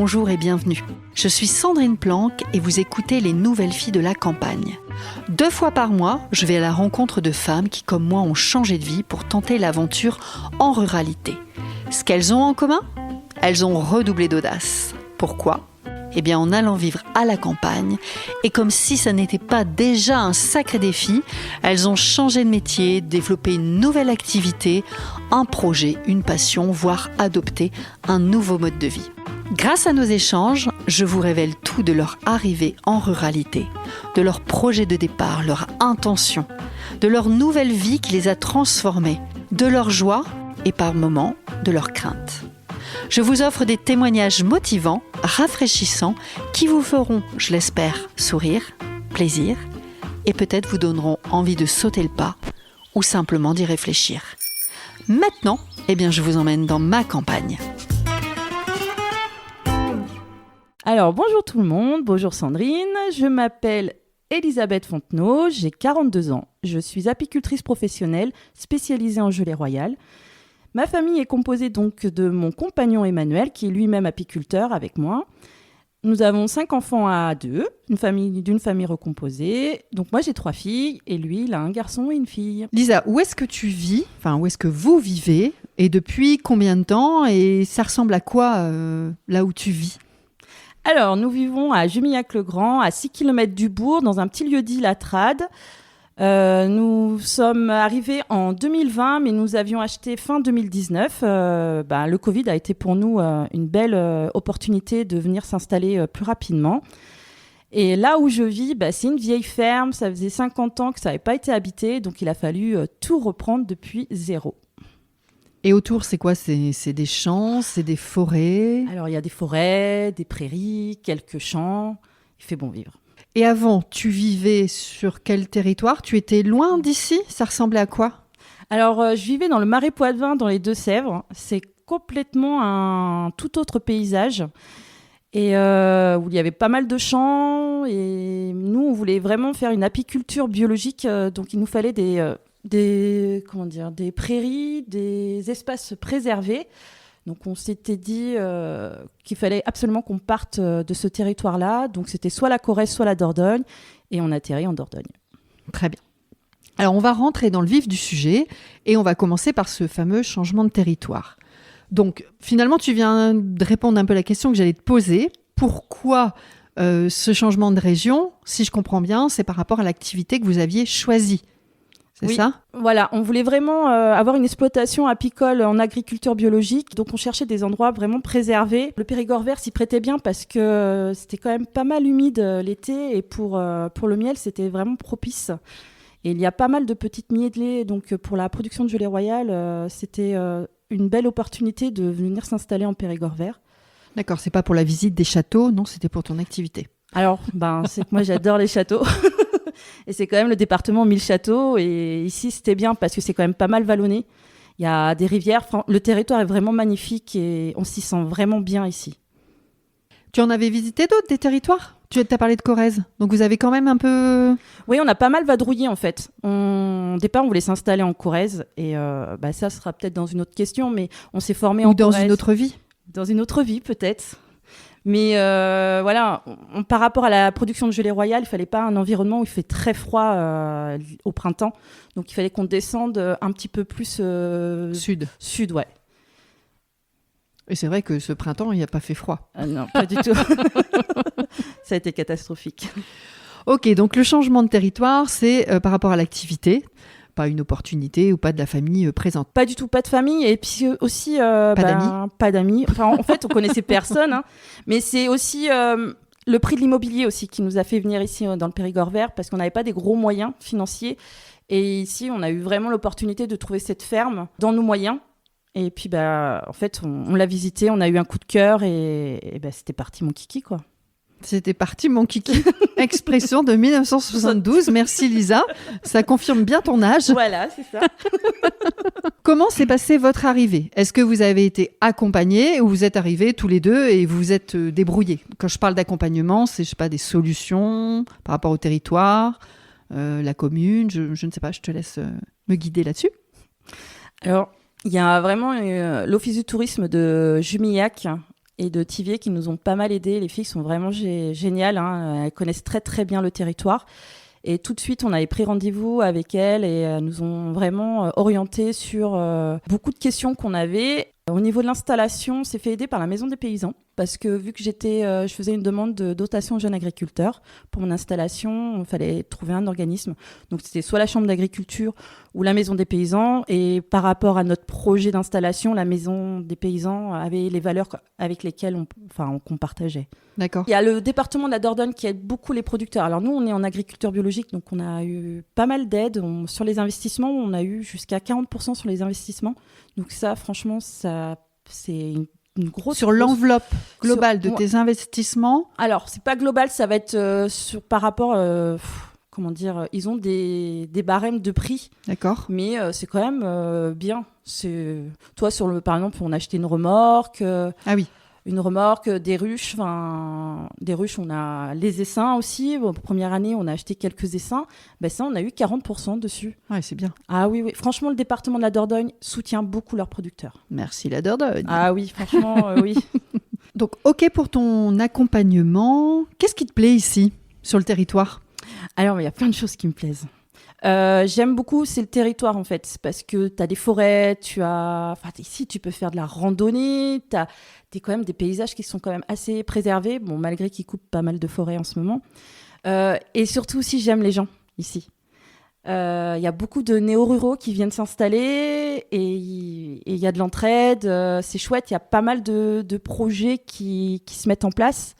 bonjour et bienvenue. Je suis Sandrine Planck et vous écoutez Les Nouvelles Filles de la Campagne. 2 fois par mois, je vais à la rencontre de femmes qui, comme moi, ont changé de vie pour tenter l'aventure en ruralité. Ce qu'elles ont en commun ? Elles ont redoublé d'audace. Pourquoi ? Eh bien, en allant vivre à la campagne, et comme si ça n'était pas déjà un sacré défi, elles ont changé de métier, développé une nouvelle activité, un projet, une passion, voire adopté un nouveau mode de vie. Grâce à nos échanges, je vous révèle tout de leur arrivée en ruralité, de leur projet de départ, leur intention, de leur nouvelle vie qui les a transformées, de leur joie et par moments de leurs craintes. Je vous offre des témoignages motivants, rafraîchissants, qui vous feront, je l'espère, sourire, plaisir et peut-être vous donneront envie de sauter le pas ou simplement d'y réfléchir. Maintenant, je vous emmène dans ma campagne. Alors, bonjour tout le monde, bonjour Sandrine, je m'appelle Elisabeth Fontenot, j'ai 42 ans, je suis apicultrice professionnelle spécialisée en gelée royale. Ma famille est composée donc de mon compagnon Emmanuel, qui est lui-même apiculteur avec moi. Nous avons 5 enfants à 2, d'une famille recomposée. Donc moi j'ai 3 filles et lui il a un garçon et une fille. Lisa, où est-ce que tu vis ? Enfin, où est-ce que vous vivez ? Et depuis combien de temps ? Et ça ressemble à quoi là où tu vis ? Alors nous vivons à Jumillac-le-Grand, à 6 km du bourg, dans un petit lieu-dit La Trade. Nous sommes arrivés en 2020, mais nous avions acheté fin 2019. Le Covid a été pour nous une belle opportunité de venir s'installer plus rapidement. Et là où je vis, c'est une vieille ferme. Ça faisait 50 ans que ça n'avait pas été habité, donc il a fallu tout reprendre depuis zéro. Et autour, c'est quoi ? C'est des champs, c'est des forêts ? Alors, il y a des forêts, des prairies, quelques champs. Il fait bon vivre. Et avant, tu vivais sur quel territoire ? Tu étais loin d'ici ? Ça ressemblait à quoi ? Alors, je vivais dans le Marais Poitevin, dans les Deux-Sèvres. C'est complètement un tout autre paysage. Et où il y avait pas mal de champs. Et nous, on voulait vraiment faire une apiculture biologique. Donc, il nous fallait des prairies, des espaces préservés. Donc, on s'était dit qu'il fallait absolument qu'on parte de ce territoire-là. Donc, c'était soit la Corrèze, soit la Dordogne. Et on atterrit en Dordogne. Très bien. Alors, on va rentrer dans le vif du sujet et on va commencer par ce fameux changement de territoire. Donc, finalement, tu viens de répondre un peu à la question que j'allais te poser. Pourquoi ce changement de région ? Si je comprends bien, c'est par rapport à l'activité que vous aviez choisie. C'est ça ? Voilà, on voulait vraiment avoir une exploitation apicole en agriculture biologique, donc on cherchait des endroits vraiment préservés. Le Périgord vert s'y prêtait bien parce que c'était quand même pas mal humide l'été et pour le miel, c'était vraiment propice. Et il y a pas mal de petites mielées, donc pour la production de gelée royale, c'était une belle opportunité de venir s'installer en Périgord vert. D'accord, c'est pas pour la visite des châteaux, non, c'était pour ton activité. Alors, c'est que moi j'adore les châteaux. Et c'est quand même le département 1000 châteaux. Et ici, c'était bien parce que c'est quand même pas mal vallonné. Il y a des rivières. Le territoire est vraiment magnifique et on s'y sent vraiment bien ici. Tu en avais visité d'autres, des territoires ? Tu as parlé de Corrèze. Donc, vous avez quand même un peu... Oui, on a pas mal vadrouillé, en fait. Au départ, on voulait s'installer en Corrèze. Et ça sera peut-être dans une autre question. Mais on s'est formé en Corrèze. Ou dans une autre vie ? Dans une autre vie, peut-être. Mais par rapport à la production de gelée royale, il ne fallait pas un environnement où il fait très froid au printemps. Donc, il fallait qu'on descende un petit peu plus... Sud, ouais. Et c'est vrai que ce printemps, il n'y a pas fait froid. Non, pas du tout. Ça a été catastrophique. Ok, donc le changement de territoire, c'est par rapport à l'activité, pas une opportunité ou pas de la famille présente. Pas du tout, pas de famille. Et puis aussi... d'amis. Pas d'amis. Enfin, en fait, on connaissait personne. Mais c'est aussi le prix de l'immobilier aussi qui nous a fait venir ici dans le Périgord vert parce qu'on n'avait pas des gros moyens financiers. Et ici, on a eu vraiment l'opportunité de trouver cette ferme dans nos moyens. Et puis, en fait, on l'a visité, on a eu un coup de cœur et c'était parti mon kiki, quoi. C'était parti mon kiki. Expression de 1972. Merci Lisa. Ça confirme bien ton âge. Voilà, c'est ça. Comment s'est passée votre arrivée ? Est-ce que vous avez été accompagnés ou vous êtes arrivés tous les deux et vous vous êtes débrouillés ? Quand je parle d'accompagnement, c'est des solutions par rapport au territoire, la commune, je ne sais pas, je te laisse me guider là-dessus. Alors, il y a vraiment l'Office du tourisme de Jumillac et de Thiviers qui nous ont pas mal aidés. Les filles sont vraiment géniales, hein. Elles connaissent très très bien le territoire. Et tout de suite, on avait pris rendez-vous avec elles et elles nous ont vraiment orientés sur beaucoup de questions qu'on avait. Au niveau de l'installation, on s'est fait aider par la Maison des Paysans parce que vu que je faisais une demande de dotation aux jeunes agriculteurs pour mon installation, il fallait trouver un organisme. Donc c'était soit la Chambre d'agriculture ou la Maison des Paysans. Et par rapport à notre projet d'installation, la Maison des Paysans avait les valeurs avec lesquelles qu'on partageait. D'accord. Il y a le département de la Dordogne qui aide beaucoup les producteurs. Alors nous, on est en agriculture biologique, donc on a eu pas mal d'aides. Sur les investissements, on a eu jusqu'à 40% sur les investissements. Donc ça, franchement, c'est une grosse... Sur l'enveloppe globale de tes investissements. Alors, c'est pas global, ça va être par rapport... comment dire, ils ont des barèmes de prix. D'accord. Mais c'est quand même bien. Toi, par exemple, on a acheté une remorque. Ah oui. Une remorque, des ruches. Des ruches, on a les essaims aussi. Bon, première année, on a acheté quelques essaims. Ben ça, on a eu 40% dessus. Ouais, c'est bien. Ah oui, oui. Franchement, le département de la Dordogne soutient beaucoup leurs producteurs. Merci la Dordogne. Ah oui, franchement, oui. Donc, OK pour ton accompagnement. Qu'est-ce qui te plaît ici, sur le territoire ? Alors, il y a plein de choses qui me plaisent. J'aime beaucoup, c'est le territoire en fait, parce que tu as des forêts, ici tu peux faire de la randonnée, tu as quand même des paysages qui sont quand même assez préservés, bon, malgré qu'ils coupent pas mal de forêts en ce moment. Et surtout aussi, j'aime les gens ici. Il y a beaucoup de néo-ruraux qui viennent s'installer et il y a de l'entraide, c'est chouette, il y a pas mal de projets qui se mettent en place,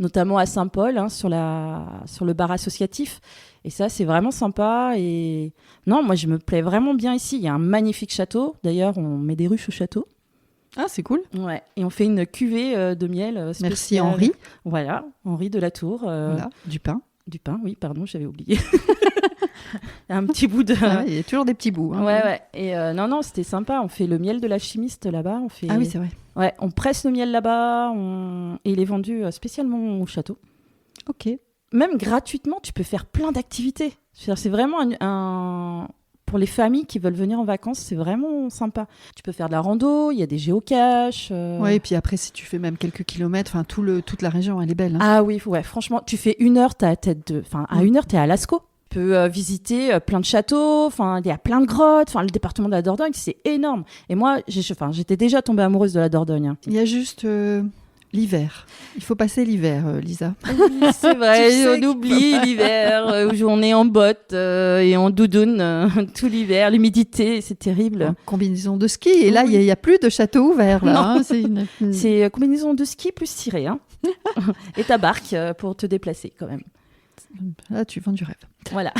notamment à Saint-Paul, hein, sur le bar associatif. Et ça, c'est vraiment sympa. Et non, moi, je me plais vraiment bien ici. Il y a un magnifique château. D'ailleurs, on met des ruches au château. Ah, c'est cool. Ouais. Et on fait une cuvée de miel spéciale. Merci Henri. Voilà, Henri de la Tour. Voilà, du pain. Du pain, oui, pardon, j'avais oublié. Il y a un petit bout de... Ah, il y a toujours des petits bouts. Hein. Ouais. Et non, c'était sympa. On fait le miel de la chimiste là-bas. Ah oui, c'est vrai. Ouais, on presse le miel là-bas. Et il est vendu spécialement au château. Ok. Même gratuitement, tu peux faire plein d'activités. C'est vraiment pour les familles qui veulent venir en vacances, c'est vraiment sympa. Tu peux faire de la rando, il y a des géocaches. Ouais, et puis après, si tu fais même quelques kilomètres, toute la région, elle est belle. Hein. Ah oui, ouais, franchement, tu fais 1 heure, t'es à à 1 heure, t'es à Lascaux. Tu peux visiter plein de châteaux, il y a plein de grottes. Le département de la Dordogne, c'est énorme. Et moi, j'étais déjà tombée amoureuse de la Dordogne. Hein. Il y a juste... l'hiver. Il faut passer l'hiver, Lisa. Oui, c'est vrai, on oublie l'hiver, où on est en bottes et en doudoune tout l'hiver, l'humidité, c'est terrible. En combinaison de ski, et là, il n'y a plus de château ouvert. Là, hein, c'est combinaison de ski plus tiré. Hein. Et ta barque pour te déplacer quand même. Là, tu vends du rêve. Voilà.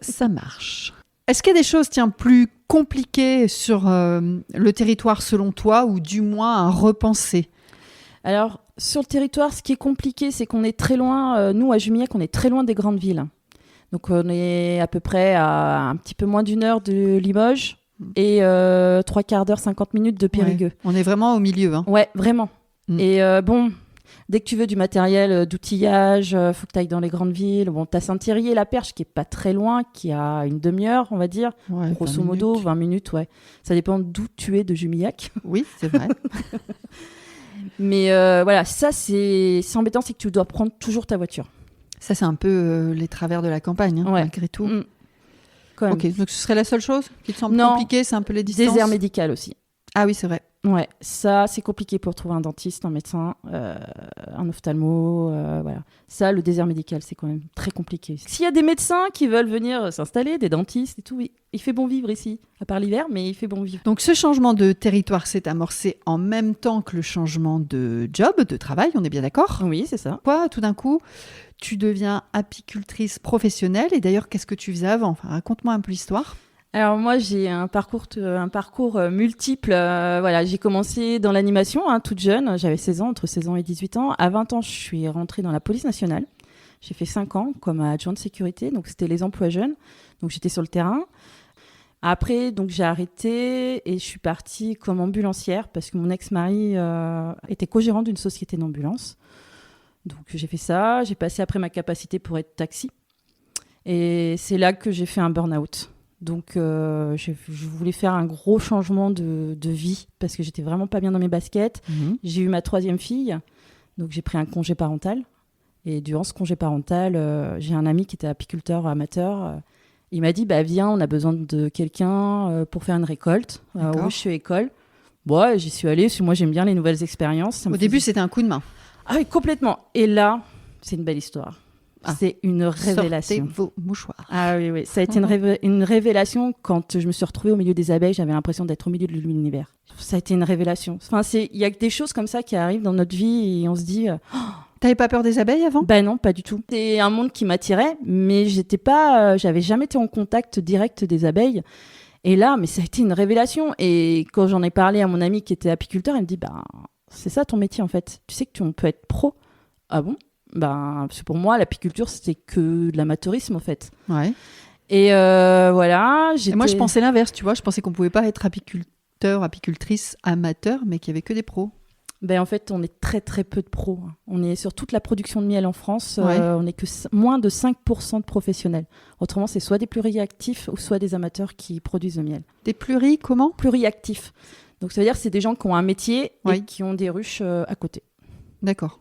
Ça marche. Est-ce qu'il y a des choses plus compliquées sur le territoire selon toi, ou du moins à repenser ? Alors, sur le territoire, ce qui est compliqué, c'est qu'on est très loin, nous à Jumillac, on est très loin des grandes villes. Donc on est à peu près à un petit peu moins d'1 heure de Limoges et 3/4 d'heure, 50 minutes de Périgueux. Ouais, on est vraiment au milieu. Hein. Ouais, vraiment. Et dès que tu veux du matériel d'outillage, faut que tu ailles dans les grandes villes. Bon, tu as Saint-Thierry et La Perche qui est pas très loin, qui a une demi-heure, on va dire. Ouais, grosso modo, 20 minutes, ouais. Ça dépend d'où tu es de Jumillac. Oui, c'est vrai. Mais voilà, ça c'est embêtant, c'est que tu dois prendre toujours ta voiture. Ça, c'est un peu les travers de la campagne, hein, malgré tout. Ok, donc ce serait la seule chose qui te semble compliquée, c'est un peu les distances. Désert médical aussi. Ah oui, c'est vrai. Ouais, ça c'est compliqué pour trouver un dentiste, un médecin, un ophtalmo, voilà. Ça, le désert médical, c'est quand même très compliqué. S'il y a des médecins qui veulent venir s'installer, des dentistes et tout, oui, il fait bon vivre ici, à part l'hiver, mais il fait bon vivre. Donc ce changement de territoire s'est amorcé en même temps que le changement de job, de travail, on est bien d'accord ? Oui, c'est ça. Quoi, tout d'un coup, tu deviens apicultrice professionnelle, et d'ailleurs, qu'est-ce que tu faisais avant ? Raconte-moi un peu l'histoire. Alors moi, j'ai un parcours multiple. Voilà, j'ai commencé dans l'animation, toute jeune. J'avais 16 ans, entre 16 ans et 18 ans. À 20 ans, je suis rentrée dans la police nationale. J'ai fait 5 ans comme adjointe de sécurité. Donc, c'était les emplois jeunes. Donc, j'étais sur le terrain. Après, donc, j'ai arrêté et je suis partie comme ambulancière parce que mon ex-mari était co-gérant d'une société d'ambulance. Donc, j'ai fait ça. J'ai passé après ma capacité pour être taxi. Et c'est là que j'ai fait un burn-out. Donc, je voulais faire un gros changement de vie parce que j'étais vraiment pas bien dans mes baskets. J'ai eu ma 3e fille, donc j'ai pris un congé parental. Et durant ce congé parental, j'ai un ami qui était apiculteur amateur. Il m'a dit, viens, on a besoin de quelqu'un pour faire une récolte au ruche-école. Bon, j'y suis allée, parce que moi j'aime bien les nouvelles expériences. Au début, c'était un coup de main. Ah oui, complètement. Et là, c'est une belle histoire. C'est une révélation. Sortez vos mouchoirs. Ah oui. Ça a été une révélation quand je me suis retrouvée au milieu des abeilles. J'avais l'impression d'être au milieu de l'univers. Ça a été une révélation. Enfin, il y a des choses comme ça qui arrivent dans notre vie et on se dit... T'avais pas peur des abeilles avant ? Non, pas du tout. C'est un monde qui m'attirait, mais j'avais jamais été en contact direct des abeilles. Et là, mais ça a été une révélation. Et quand j'en ai parlé à mon ami qui était apiculteur, il me dit, c'est ça ton métier en fait. Tu sais que on peut être pro. Ah bon ? Parce que pour moi, l'apiculture, c'était que de l'amateurisme en fait. Ouais. Et voilà. Et moi, je pensais l'inverse, tu vois. Je pensais qu'on pouvait pas être apiculteur, apicultrice amateur, mais qu'il y avait que des pros. En fait, on est très très peu de pros. On est sur toute la production de miel en France, on n'est que moins de 5% de professionnels. Autrement, c'est soit des pluriactifs ou soit des amateurs qui produisent le miel. Des comment ? Pluriactifs. Donc ça veut dire que c'est des gens qui ont un métier et qui ont des ruches à côté. D'accord.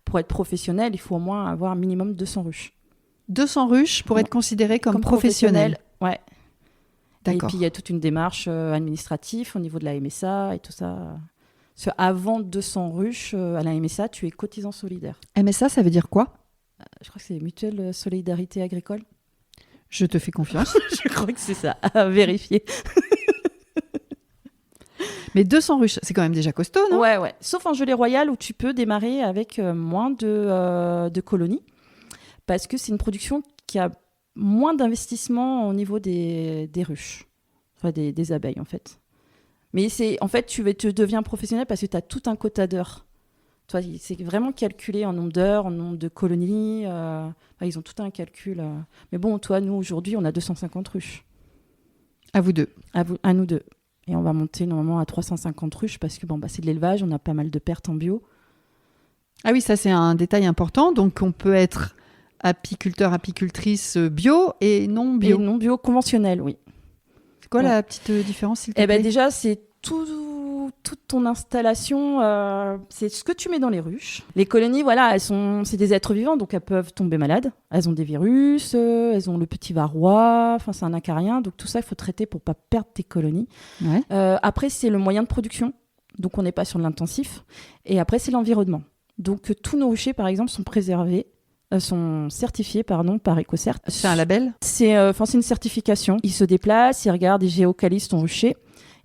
Pour être professionnel, il faut au moins avoir un minimum 200 ruches. 200 ruches pour être considéré comme professionnel. Ouais. D'accord. Et puis il y a toute une démarche administrative au niveau de la MSA et tout ça. Parce qu'avant 200 ruches à la MSA, tu es cotisant solidaire. MSA, ça veut dire quoi ? Je crois que c'est Mutuelle Solidarité Agricole. Je te fais confiance. Je crois que c'est ça, à vérifier. Mais 200 ruches, c'est quand même déjà costaud, non ? Ouais. Sauf en gelée royale où tu peux démarrer avec moins de colonies. Parce que c'est une production qui a moins d'investissement au niveau des ruches. Enfin, des abeilles, en fait. Mais en fait, tu deviens professionnel parce que tu as tout un quota d'heures. Toi, c'est vraiment calculé en nombre d'heures, en nombre de colonies. Ils ont tout un calcul. Mais bon, toi, nous, aujourd'hui, on a 250 ruches. À vous deux. À nous deux. Et on va monter normalement à 350 ruches parce que c'est de l'élevage, on a pas mal de pertes en bio. Ah oui, ça, c'est un détail important. Donc, on peut être apiculteur, apicultrice bio et non bio. Et non bio conventionnel, oui. C'est quoi la petite différence, s'il te plaît ? Déjà, c'est toute ton installation, c'est ce que tu mets dans les ruches. Les colonies, c'est des êtres vivants, donc elles peuvent tomber malades. Elles ont des virus, elles ont le petit varroa, c'est un acarien, donc tout ça, il faut traiter pour pas perdre tes colonies. Ouais. Après, c'est le moyen de production, donc on n'est pas sur de l'intensif. Et après, c'est l'environnement. Donc tous nos ruchers, par exemple, sont préservés. Sont certifiés par EcoCert. C'est un label ? C'est une certification. Ils se déplacent, ils regardent, ils géocalisent ton rucher.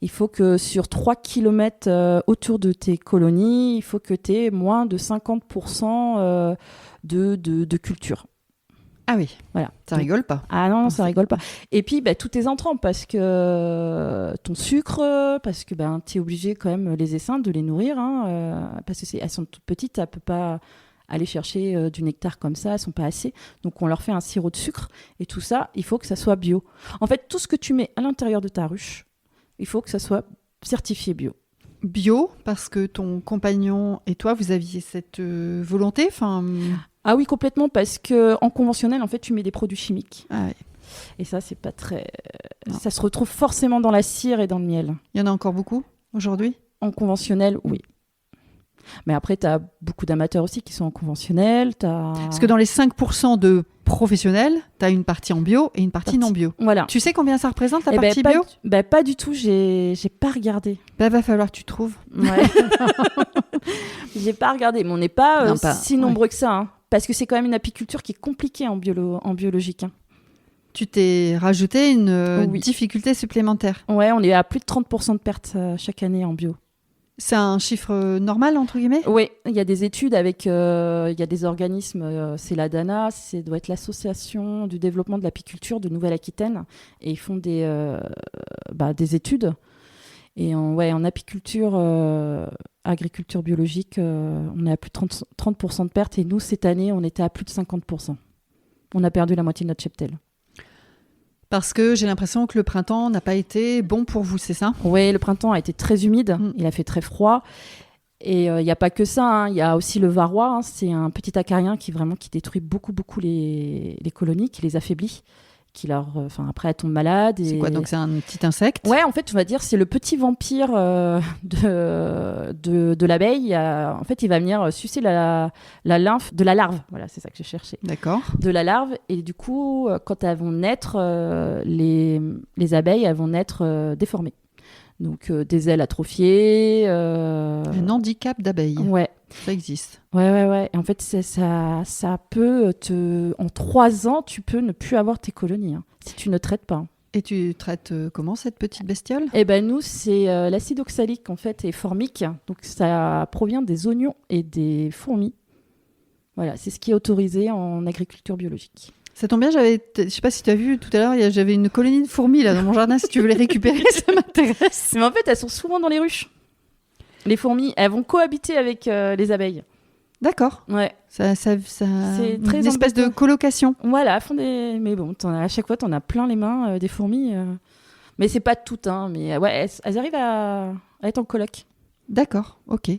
Il faut que sur 3 km autour de tes colonies, il faut que tu aies moins de 50% de culture. Ah oui, voilà. Ça rigole pas. Ah non, ça rigole pas. Et puis, tous tes entrants, parce que ton sucre, parce que tu es obligé quand même, les essaims, de les nourrir, parce qu'elles sont toutes petites, elles ne peuvent pas aller chercher du nectar comme ça, elles sont pas assez. Donc on leur fait un sirop de sucre et tout ça, il faut que ça soit bio. En fait, tout ce que tu mets à l'intérieur de ta ruche, il faut que ça soit certifié bio. Bio, parce que ton compagnon et toi, vous aviez cette volonté, Ah oui, complètement, parce que en conventionnel, en fait, tu mets des produits chimiques. Ah ouais. Et ça, c'est pas très... Non. Ça se retrouve forcément dans la cire et dans le miel. Il y en a encore beaucoup aujourd'hui ? En conventionnel, oui. Mais après, tu as beaucoup d'amateurs aussi qui sont en conventionnel. Parce que dans les 5% de professionnels, tu as une partie en bio et une partie non bio. Voilà. Tu sais combien ça représente la partie bio ? Pas du tout, j'ai pas regardé. Va falloir que tu trouves. Ouais. J'ai pas regardé, mais on n'est pas si nombreux que ça. Parce que c'est quand même une apiculture qui est compliquée en biologique. Tu t'es rajouté une difficulté supplémentaire. Ouais, on est à plus de 30% de pertes chaque année en bio. C'est un chiffre normal, entre guillemets ? Oui, il y a des études avec... il y a des organismes, c'est la DANA, ça doit être l'Association du développement de l'apiculture de Nouvelle-Aquitaine, et ils font des études. Et en apiculture, agriculture biologique, on est à plus de 30% de pertes, et nous, cette année, on était à plus de 50%. On a perdu la moitié de notre cheptel. Parce que j'ai l'impression que le printemps n'a pas été bon pour vous, c'est ça ? Oui, le printemps a été très humide, il a fait très froid. Et il n'y a pas que ça, il y a aussi le varroa, c'est un petit acarien qui détruit beaucoup les colonies, qui les affaiblit, après, elles tombent malades. C'est quoi, donc c'est un petit insecte? Ouais, en fait, on va dire, c'est le petit vampire de l'abeille. En fait, il va venir sucer la lymphe de la larve. Voilà, c'est ça que j'ai cherché. D'accord. De la larve. Et du coup, quand elles vont naître, les abeilles, elles vont naître déformées. Donc, des ailes atrophiées. Un handicap d'abeille. Ouais. Ça existe. Ouais. Et en fait, ça peut en 3 ans, tu peux ne plus avoir tes colonies, hein, si tu ne traites pas. Et tu traites comment cette petite bestiole? Eh ben nous, c'est l'acide oxalique en fait et formique. Donc ça provient des oignons et des fourmis. Voilà, c'est ce qui est autorisé en agriculture biologique. Ça tombe bien, je sais pas si tu as vu tout à l'heure, j'avais une colonie de fourmis là dans mon jardin. Si tu veux les récupérer, ça m'intéresse. Mais en fait, elles sont souvent dans les ruches. Les fourmis, elles vont cohabiter avec les abeilles. D'accord. Ouais. C'est très une espèce de colocation. Voilà, mais bon, à chaque fois, t'en as plein les mains des fourmis. Mais c'est pas toutes, hein. Mais ouais, elles arrivent à être en coloc. D'accord, ok.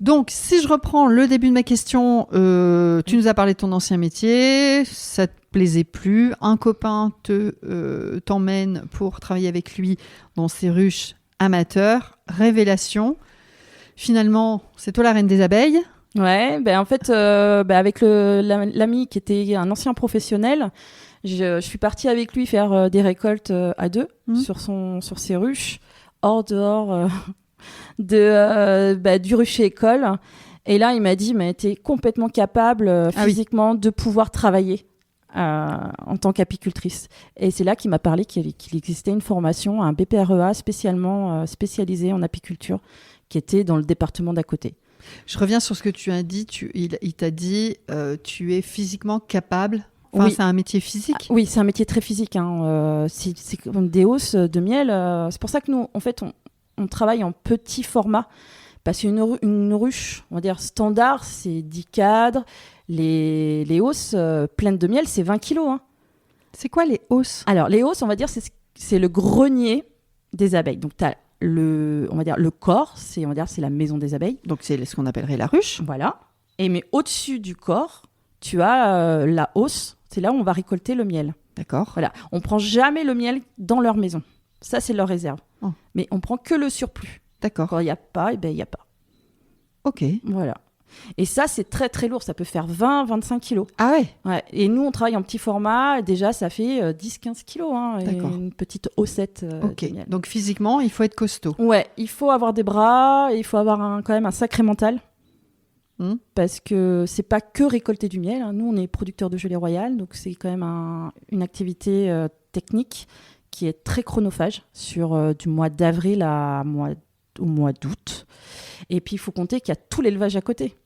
Donc, si je reprends le début de ma question, tu nous as parlé de ton ancien métier, ça te plaisait plus, un copain t'emmène pour travailler avec lui dans ses ruches amateurs, révélation. Finalement, c'est toi la reine des abeilles. Ouais, en fait, avec l'ami qui était un ancien professionnel, je suis partie avec lui faire des récoltes à 2 sur ses ruches, dehors du rucher école. Et là, il m'a dit, mais t'es complètement capable physiquement de pouvoir travailler en tant qu'apicultrice. Et c'est là qu'il m'a parlé qu'il existait une formation, un BPREA spécialement spécialisé en apiculture, qui était dans le département d'à côté. Je reviens sur ce que tu as dit. Il t'a dit, tu es physiquement capable. Enfin, oui. C'est un métier physique. Oui, c'est un métier très physique. Hein. C'est comme des hausses de miel. C'est pour ça que nous, en fait, on travaille en petit format. Parce qu'une ruche, on va dire standard, c'est 10 cadres. Les hausses pleines de miel, c'est 20 kilos. Hein. C'est quoi les hausses? Alors, les hausses, on va dire, c'est le grenier des abeilles. Donc, tu as on va dire le corps, c'est la maison des abeilles. Donc c'est ce qu'on appellerait la ruche. Voilà. Mais au-dessus du corps, tu as la hausse. C'est là où on va récolter le miel. D'accord. Voilà. On prend jamais le miel dans leur maison. Ça, c'est leur réserve. Oh. Mais on prend que le surplus. D'accord. Quand il n'y a pas, il n'y a pas. Ok. Voilà. Et ça, c'est très très lourd. Ça peut faire 20-25 kilos. Ah ouais. Et nous, on travaille en petit format. Déjà, ça fait 10-15 kilos. Hein, d'accord. Une petite haussette. Ok. Donc physiquement, il faut être costaud. Ouais. Il faut avoir des bras. Il faut avoir quand même un sacré mental. Parce que c'est pas que récolter du miel. Hein. Nous, on est producteurs de gelée royale. Donc, c'est quand même une activité technique qui est très chronophage sur du mois d'avril au mois d'août. Et puis, il faut compter qu'il y a tout l'élevage à côté.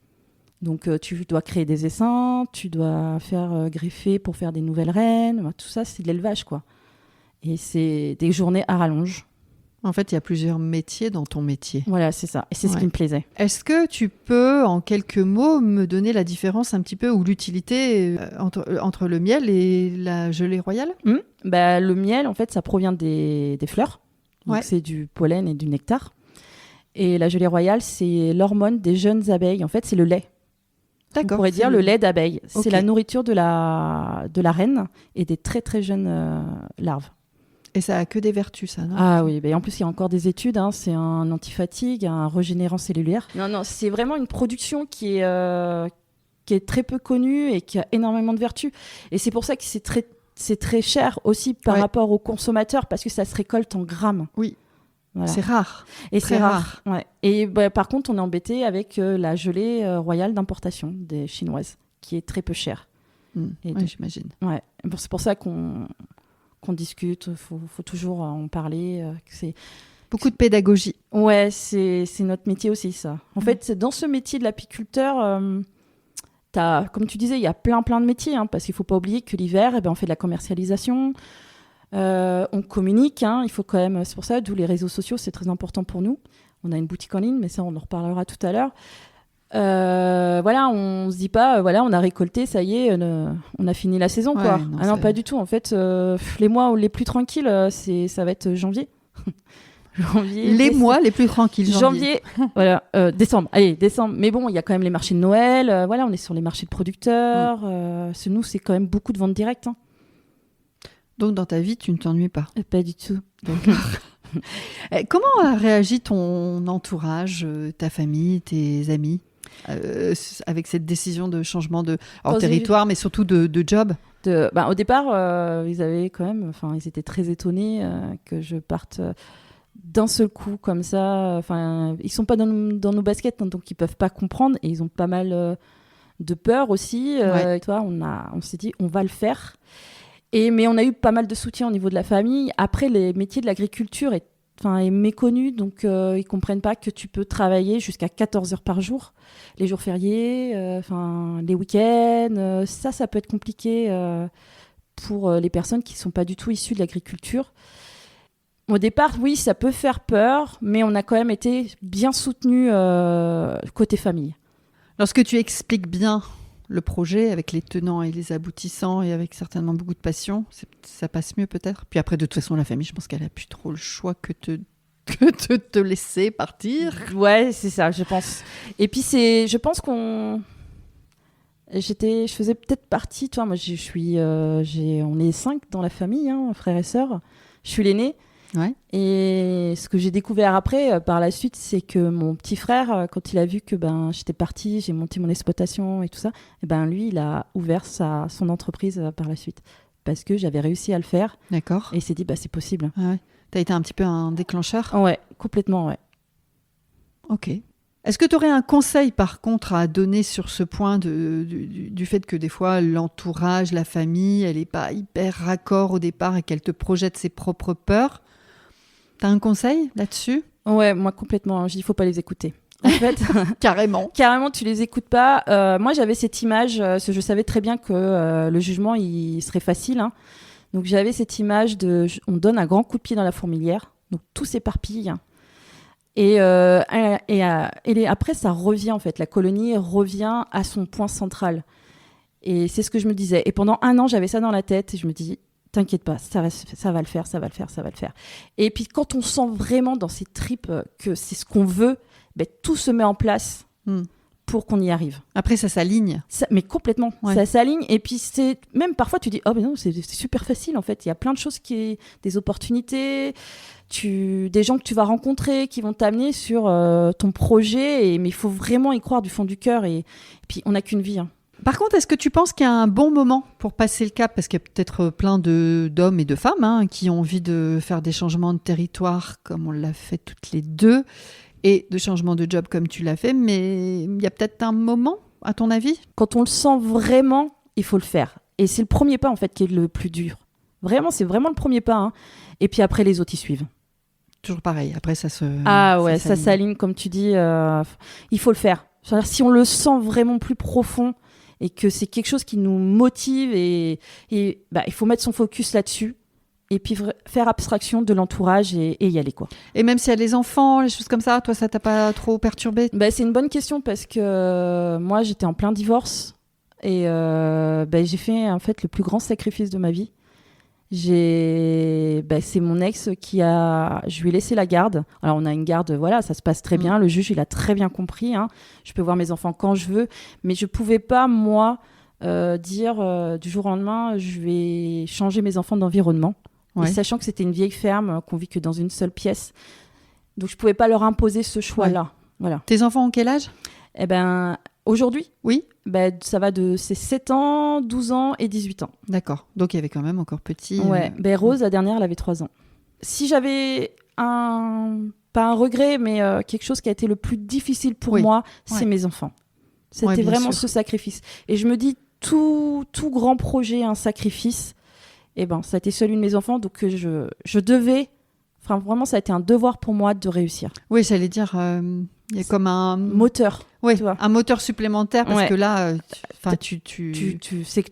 Donc, tu dois créer des essaims, tu dois faire greffer pour faire des nouvelles reines. Tout ça, c'est de l'élevage, quoi. Et c'est des journées à rallonge. En fait, il y a plusieurs métiers dans ton métier. Voilà, c'est ça. Et c'est ce qui me plaisait. Est-ce que tu peux, en quelques mots, me donner la différence un petit peu ou l'utilité entre le miel et la gelée royale ? Le miel, en fait, ça provient des fleurs. Donc, c'est du pollen et du nectar. Et la gelée royale, c'est l'hormone des jeunes abeilles. En fait, c'est le lait. D'accord. On pourrait dire le lait d'abeille. Okay. C'est la nourriture de la reine et des très, très jeunes larves. Et ça a que des vertus, ça, non ? Ah oui, en plus, il y a encore des études. Hein. C'est un antifatigue, un régénérant cellulaire. Non, c'est vraiment une production qui est très peu connue et qui a énormément de vertus. Et c'est pour ça que c'est très cher aussi par rapport aux consommateurs, parce que ça se récolte en grammes. Oui. Voilà. C'est rare. Et c'est rare. Ouais. Et par contre, on est embêté avec la gelée royale d'importation des chinoises, qui est très peu chère. J'imagine. Ouais. C'est pour ça qu'on discute, faut toujours en parler. Beaucoup de pédagogie. Ouais, c'est notre métier aussi, ça. En fait, dans ce métier de l'apiculteur, comme tu disais, il y a plein de métiers, hein, parce qu'il ne faut pas oublier que l'hiver, on fait de la commercialisation, on communique, hein, il faut quand même, c'est pour ça, d'où les réseaux sociaux, c'est très important pour nous. On a une boutique en ligne, mais ça, on en reparlera tout à l'heure. On se dit pas, on a récolté, ça y est, on a fini la saison, quoi. Non, pas du tout. En fait, les mois les plus tranquilles, ça va être janvier. Mois les plus tranquilles. Janvier, voilà, décembre. Allez, décembre. Mais bon, il y a quand même les marchés de Noël. On est sur les marchés de producteurs. Nous, c'est quand même beaucoup de ventes directes. Hein. Donc, dans ta vie, tu ne t'ennuies pas. Pas du tout. Comment a réagi ton entourage, ta famille, tes amis, avec cette décision de changement de territoire, mais surtout de job? Au départ, ils avaient quand même, ils étaient très étonnés que je parte d'un seul coup comme ça. Ils sont pas dans nos baskets, hein, donc ils peuvent pas comprendre et ils ont pas mal de peur aussi. On s'est dit, on va le faire. Mais on a eu pas mal de soutien au niveau de la famille. Après, les métiers de l'agriculture est méconnu, donc ils comprennent pas que tu peux travailler jusqu'à 14 heures par jour, les jours fériés, les week-ends. Ça peut être compliqué pour les personnes qui sont pas du tout issues de l'agriculture. Au départ, oui, ça peut faire peur, mais on a quand même été bien soutenus côté famille. Lorsque tu expliques bien le projet avec les tenants et les aboutissants et avec certainement beaucoup de passion, ça passe mieux peut-être. Puis après, de toute façon, la famille, je pense qu'elle a plus trop le choix que de te laisser partir. Ouais, c'est ça, je pense. Et puis je pense je faisais peut-être partie, toi, moi on est 5 dans la famille, hein, frères et sœurs. Je suis l'aînée. Ouais. Et ce que j'ai découvert après, par la suite, c'est que mon petit frère, quand il a vu que j'étais partie, j'ai monté mon exploitation et tout ça, lui, il a ouvert son entreprise par la suite. Parce que j'avais réussi à le faire. D'accord. Et il s'est dit, c'est possible. Ah ouais. T'as été un petit peu un déclencheur ? Ouais, complètement, ouais. Ok. Est-ce que tu aurais un conseil, par contre, à donner sur ce point du fait que des fois, l'entourage, la famille, elle n'est pas hyper raccord au départ et qu'elle te projette ses propres peurs ? T'as un conseil là-dessus ? Ouais, moi complètement. Il faut pas les écouter. En fait, carrément, tu les écoutes pas. Moi, j'avais cette image. Je savais très bien que le jugement, il serait facile. Hein. Donc, j'avais cette image on donne un grand coup de pied dans la fourmilière. Donc, tout s'éparpille. Et après, ça revient en fait. La colonie revient à son point central. Et c'est ce que je me disais. Et pendant 1 an, j'avais ça dans la tête. Et je me dis, t'inquiète pas, ça va le faire, ça va le faire, ça va le faire. Et puis quand on sent vraiment dans ses tripes que c'est ce qu'on veut, tout se met en place pour qu'on y arrive. Après, ça s'aligne. Mais complètement, ça s'aligne. Et puis même parfois tu dis, oh mais non, c'est super facile en fait. Il y a plein de choses des opportunités, des gens que tu vas rencontrer qui vont t'amener sur ton projet. Mais il faut vraiment y croire du fond du cœur. Et puis on n'a qu'une vie. Hein. Par contre, est-ce que tu penses qu'il y a un bon moment pour passer le cap ? Parce qu'il y a peut-être plein d'hommes et de femmes qui ont envie de faire des changements de territoire comme on l'a fait toutes les deux et de changements de job comme tu l'as fait. Mais il y a peut-être un moment, à ton avis ? Quand on le sent vraiment, il faut le faire. Et c'est le premier pas en fait qui est le plus dur. Vraiment, c'est vraiment le premier pas. Hein. Et puis après, les autres y suivent. Toujours pareil. Après, ça s'aligne comme tu dis. Il faut le faire. Si on le sent vraiment plus profond, et que c'est quelque chose qui nous motive il faut mettre son focus là-dessus et puis faire abstraction de l'entourage et y aller quoi. Et même s'il y a les enfants, les choses comme ça, toi ça t'a pas trop perturbé ? C'est une bonne question parce que moi j'étais en plein divorce et j'ai fait en fait le plus grand sacrifice de ma vie. C'est mon ex je lui ai laissé la garde. Alors on a une garde, voilà, ça se passe très bien. Le juge il a très bien compris. Hein. Je peux voir mes enfants quand je veux, mais je pouvais pas moi dire du jour au lendemain je vais changer mes enfants d'environnement. Et sachant que c'était une vieille ferme qu'on vit que dans une seule pièce, donc je pouvais pas leur imposer ce choix-là. Ouais. Voilà. Tes enfants ont quel âge ? Aujourd'hui, oui. Ça va de 7 ans, 12 ans et 18 ans. D'accord. Donc, il y avait quand même encore petit. Ouais. Rose, la dernière, elle avait 3 ans. Si j'avais pas un regret, mais quelque chose qui a été le plus difficile pour moi, c'est mes enfants. C'était vraiment ce sacrifice. Et je me dis, tout grand projet a un sacrifice. Et ça a été celui de mes enfants. Donc, je devais... Enfin, vraiment, ça a été un devoir pour moi de réussir. Oui, j'allais dire... Il y a comme un moteur. Oui, un moteur supplémentaire parce que là,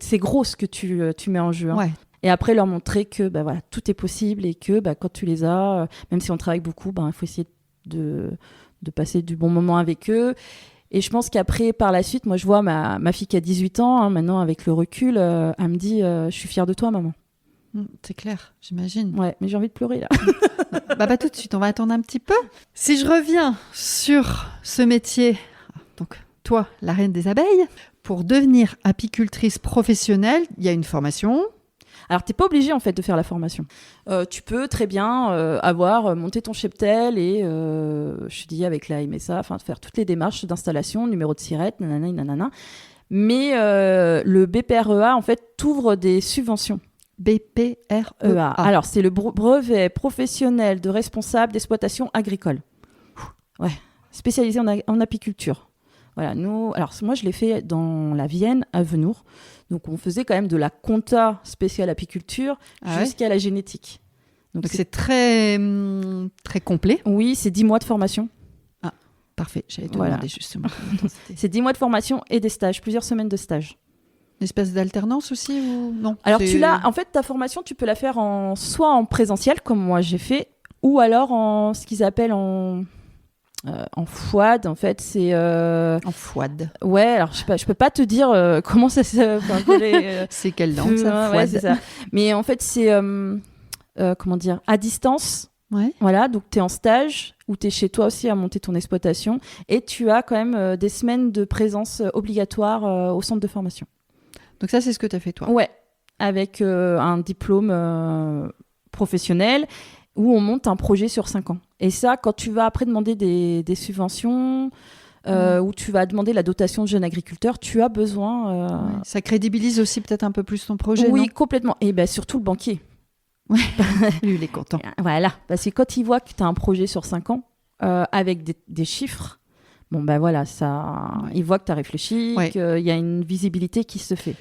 c'est gros ce que tu mets en jeu. Hein. Ouais. Et après, leur montrer que tout est possible et que quand tu les as, même si on travaille beaucoup, il faut essayer de passer du bon moment avec eux. Et je pense qu'après, par la suite, moi, je vois ma fille qui a 18 ans, hein, maintenant, avec le recul, elle me dit « Je suis fière de toi, maman ». C'est clair, j'imagine. Ouais, mais j'ai envie de pleurer là. Pas tout de suite, on va attendre un petit peu. Si je reviens sur ce métier, donc toi, la reine des abeilles, pour devenir apicultrice professionnelle, il y a une formation. Alors, t'es pas obligé en fait de faire la formation. Tu peux très bien avoir monté ton cheptel et je dis avec la MSA, enfin faire toutes les démarches d'installation, numéro de SIRET, nanana, nanana. Mais le BPREA en fait t'ouvre des subventions. BPREA. Alors, c'est le brevet professionnel de responsable d'exploitation agricole. Ouais, spécialisé en apiculture. Voilà, alors moi je l'ai fait dans la Vienne, à Venours. Donc on faisait quand même de la compta spéciale apiculture jusqu'à la génétique. Donc c'est très, très complet. Oui, c'est 10 mois de formation. Ah, parfait, j'allais te demander justement. C'est 10 mois de formation et des stages, plusieurs semaines de stages. Une espèce d'alternance aussi ou non? Alors en fait ta formation tu peux la faire soit en présentiel comme moi j'ai fait, ou alors en ce qu'ils appellent en FOAD, en fait, c'est... En FOAD. Ouais, alors je peux pas te dire comment ça se... c'est quelle langue, ça, FOAD. Ouais, c'est ça. Mais en fait, c'est... comment dire? À distance. Ouais. Voilà, donc tu es en stage, ou tu es chez toi aussi à monter ton exploitation, et tu as quand même des semaines de présence obligatoire au centre de formation. Donc ça, c'est ce que tu as fait, toi? Ouais, avec un diplôme professionnel, où on monte un projet sur 5 ans. Et ça, quand tu vas après demander des subventions, où tu vas demander la dotation de jeunes agriculteurs, tu as besoin... Ça crédibilise aussi peut-être un peu plus ton projet, oui, non? complètement. Et bien surtout le banquier. Ouais. Lui, il est content. Voilà, parce que quand il voit que tu as un projet sur 5 ans, avec des chiffres, bon ben voilà, il voit que tu as réfléchi, qu'il y a une visibilité qui se fait.